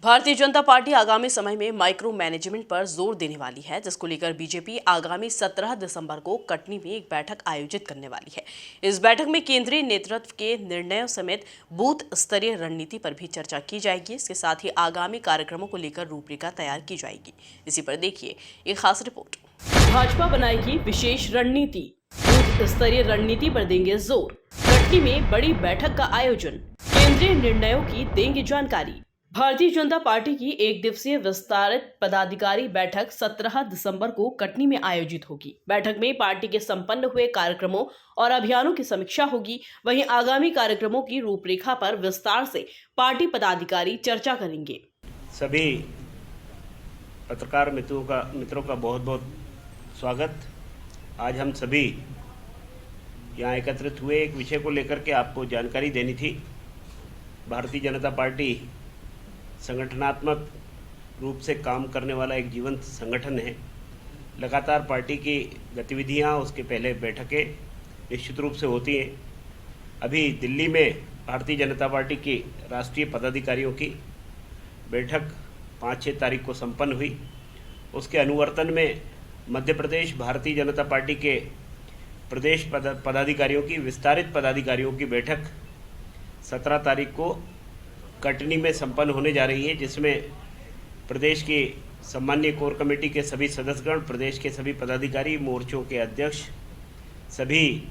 Bharatiya Janata party आगामी समय में माइक्रो मैनेजमेंट पर जोर देने वाली है, जिसको लेकर बीजेपी आगामी 17 दिसंबर को कटनी में एक बैठक आयोजित करने वाली है। इस बैठक में केंद्रीय नेतृत्व के निर्णयों समेत बूथ स्तरीय रणनीति पर भी चर्चा की जाएगी। इसके साथ ही आगामी कार्यक्रमों को लेकर रूपरेखा तैयार की जाएगी। इसी पर देखिए एक खास रिपोर्ट। भाजपा बनाएगी विशेष रणनीति, बूथ स्तरीय रणनीति पर देंगे जोर। कटनी में बड़ी बैठक का आयोजन, केंद्रीय निर्णयों की देंगे जानकारी। भारतीय जनता पार्टी की एक दिवसीय विस्तारित पदाधिकारी बैठक 17 दिसंबर को कटनी में आयोजित होगी। बैठक में पार्टी के संपन्न हुए कार्यक्रमों और अभियानों की समीक्षा होगी। वहीं आगामी कार्यक्रमों की रूपरेखा पर विस्तार से पार्टी पदाधिकारी चर्चा करेंगे। सभी पत्रकार मित्रों का बहुत बहुत स्वागत। आज हम सभी यहाँ एकत्रित हुए एक विषय को लेकर के आपको जानकारी देनी थी। भारतीय जनता पार्टी संगठनात्मक रूप से काम करने वाला एक जीवंत संगठन है। लगातार पार्टी की गतिविधियां, उसके पहले बैठकें निश्चित रूप से होती हैं। अभी दिल्ली में भारतीय जनता पार्टी की राष्ट्रीय पदाधिकारियों की बैठक 5-6 तारीख को संपन्न हुई। उसके अनुवर्तन में मध्य प्रदेश भारतीय जनता पार्टी के प्रदेश पदाधिकारियों की, विस्तारित पदाधिकारियों की बैठक 17 तारीख को कटनी में संपन्न होने जा रही है, जिसमें प्रदेश की सम्मानीय कोर कमेटी के सभी सदस्यगण, प्रदेश के सभी पदाधिकारी, मोर्चों के अध्यक्ष, सभी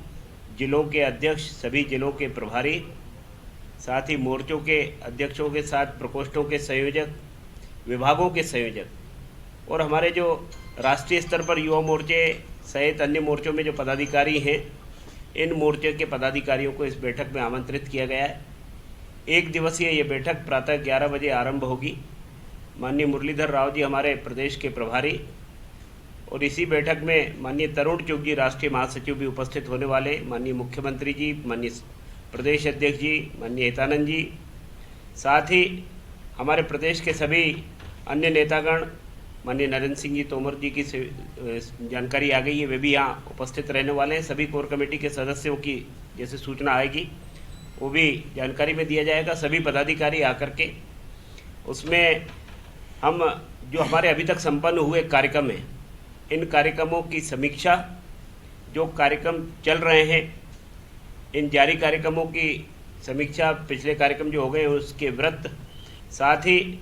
जिलों के अध्यक्ष, सभी जिलों के प्रभारी, साथ ही मोर्चों के अध्यक्षों के साथ प्रकोष्ठों के संयोजक, विभागों के संयोजक और हमारे जो राष्ट्रीय स्तर पर युवा मोर्चे सहित अन्य मोर्चों में जो पदाधिकारी हैं, इन मोर्चे के पदाधिकारियों को इस बैठक में आमंत्रित किया गया है। एक दिवसीय ये बैठक प्रातः 11 बजे आरंभ होगी। माननीय मुरलीधर राव जी हमारे प्रदेश के प्रभारी और इसी बैठक में माननीय तरुण चुग जी राष्ट्रीय महासचिव भी उपस्थित होने वाले, माननीय मुख्यमंत्री जी, माननीय प्रदेश अध्यक्ष जी, माननीय हितानंद जी, साथ ही हमारे प्रदेश के सभी अन्य नेतागण, माननीय नरेंद्र सिंह जी तोमर जी की जानकारी आ गई है, वे भी यहाँ उपस्थित रहने वाले हैं। सभी कोर कमेटी के सदस्यों की जैसे सूचना आएगी वो भी जानकारी में दिया जाएगा। सभी पदाधिकारी आकर के उसमें हम जो हमारे अभी तक संपन्न हुए कार्यक्रम हैं, इन कार्यक्रमों की समीक्षा, जो कार्यक्रम चल रहे हैं, इन जारी कार्यक्रमों की समीक्षा, पिछले कार्यक्रम जो हो गए उसके व्रत, साथ ही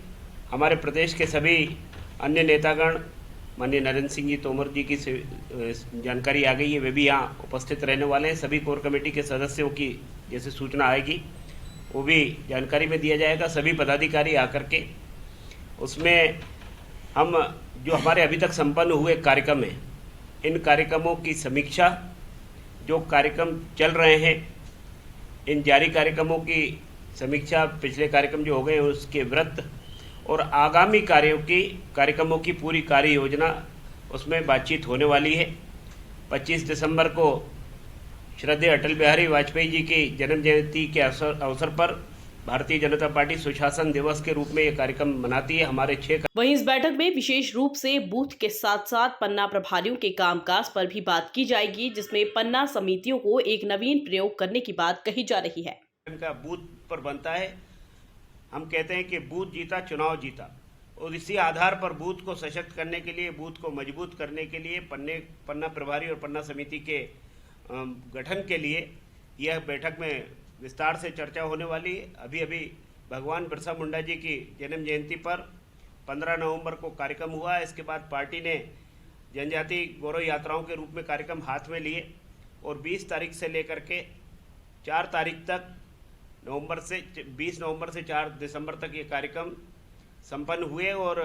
हमारे प्रदेश के सभी अन्य नेतागण, माननीय नरेंद्र सिंह जी तोमर जी की जानकारी आ गई है, वे भी यहाँ उपस्थित रहने वाले हैं। सभी कोर कमेटी के सदस्यों की जैसे सूचना आएगी वो भी जानकारी में दिया जाएगा। सभी पदाधिकारी आकर के उसमें हम जो हमारे अभी तक संपन्न हुए कार्यक्रम हैं, इन कार्यक्रमों की समीक्षा, जो कार्यक्रम चल रहे हैं, इन जारी कार्यक्रमों की समीक्षा, पिछले कार्यक्रम जो हो गए उसके व्रत और आगामी कार्यक्रमों की पूरी कार्य योजना, उसमें बातचीत होने वाली है। 25 दिसंबर को श्रद्धेय अटल बिहारी वाजपेयी जी की जन्म जयंती के अवसर पर भारतीय जनता पार्टी सुशासन दिवस के रूप में ये कार्यक्रम मनाती है। हमारे 6 वहीं इस बैठक में विशेष रूप से बूथ के साथ साथ पन्ना प्रभारियों के कामकाज पर भी बात की जाएगी, जिसमें पन्ना समितियों को एक नवीन प्रयोग करने की बात कही जा रही है। इनका बूथ पर बनता है। हम कहते हैं कि बूथ जीता चुनाव जीता, और इसी आधार पर बूथ को सशक्त करने के लिए, बूथ को मजबूत करने के लिए पन्ना प्रभारी और पन्ना समिति के गठन के लिए यह बैठक में विस्तार से चर्चा होने वाली है। अभी भगवान बिरसा मुंडा जी की जन्म जयंती पर 15 नवंबर को कार्यक्रम हुआ है। इसके बाद पार्टी ने जनजाति गौरव यात्राओं के रूप में कार्यक्रम हाथ में लिए और 20 तारीख से लेकर के 4 तारीख तक 20 नवंबर से 4 दिसंबर तक ये कार्यक्रम संपन्न हुए और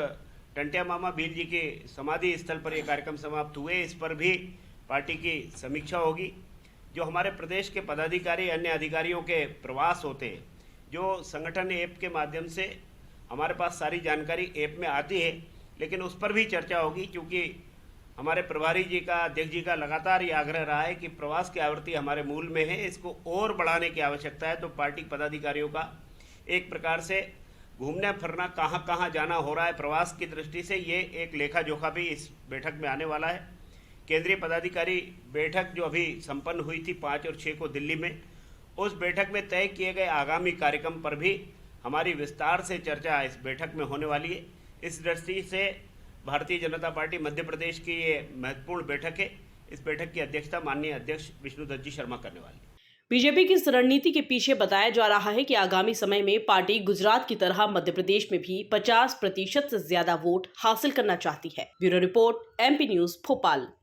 टंटिया मामा भील जी के समाधि स्थल पर ये कार्यक्रम समाप्त हुए। इस पर भी पार्टी की समीक्षा होगी। जो हमारे प्रदेश के पदाधिकारी, अन्य अधिकारियों के प्रवास होते हैं, जो संगठन ऐप के माध्यम से हमारे पास सारी जानकारी ऐप में आती है, लेकिन उस पर भी चर्चा होगी, क्योंकि हमारे प्रभारी जी का, अध्यक्ष जी का लगातार ये आग्रह रहा है कि प्रवास की आवृत्ति हमारे मूल में है, इसको और बढ़ाने की आवश्यकता है। तो पार्टी पदाधिकारियों का एक प्रकार से घूमना फिरना, कहाँ कहाँ जाना हो रहा है प्रवास की दृष्टि से, ये एक लेखा जोखा भी इस बैठक में आने वाला है। केंद्रीय पदाधिकारी बैठक जो अभी संपन्न हुई थी 5 और 6 को दिल्ली में, उस बैठक में तय किए गए आगामी कार्यक्रम पर भी हमारी विस्तार से चर्चा इस बैठक में होने वाली है। इस दृष्टि से भारतीय जनता पार्टी मध्य प्रदेश की ये महत्वपूर्ण बैठक है। इस बैठक की अध्यक्षता माननीय अध्यक्ष विष्णुदत्त जी शर्मा करने वाले हैं। बीजेपी की इस रणनीति के पीछे बताया जा रहा है कि आगामी समय में पार्टी गुजरात की तरह मध्य प्रदेश में भी 50% से ज्यादा वोट हासिल करना चाहती है। Bureau report, MP news, Bhopal.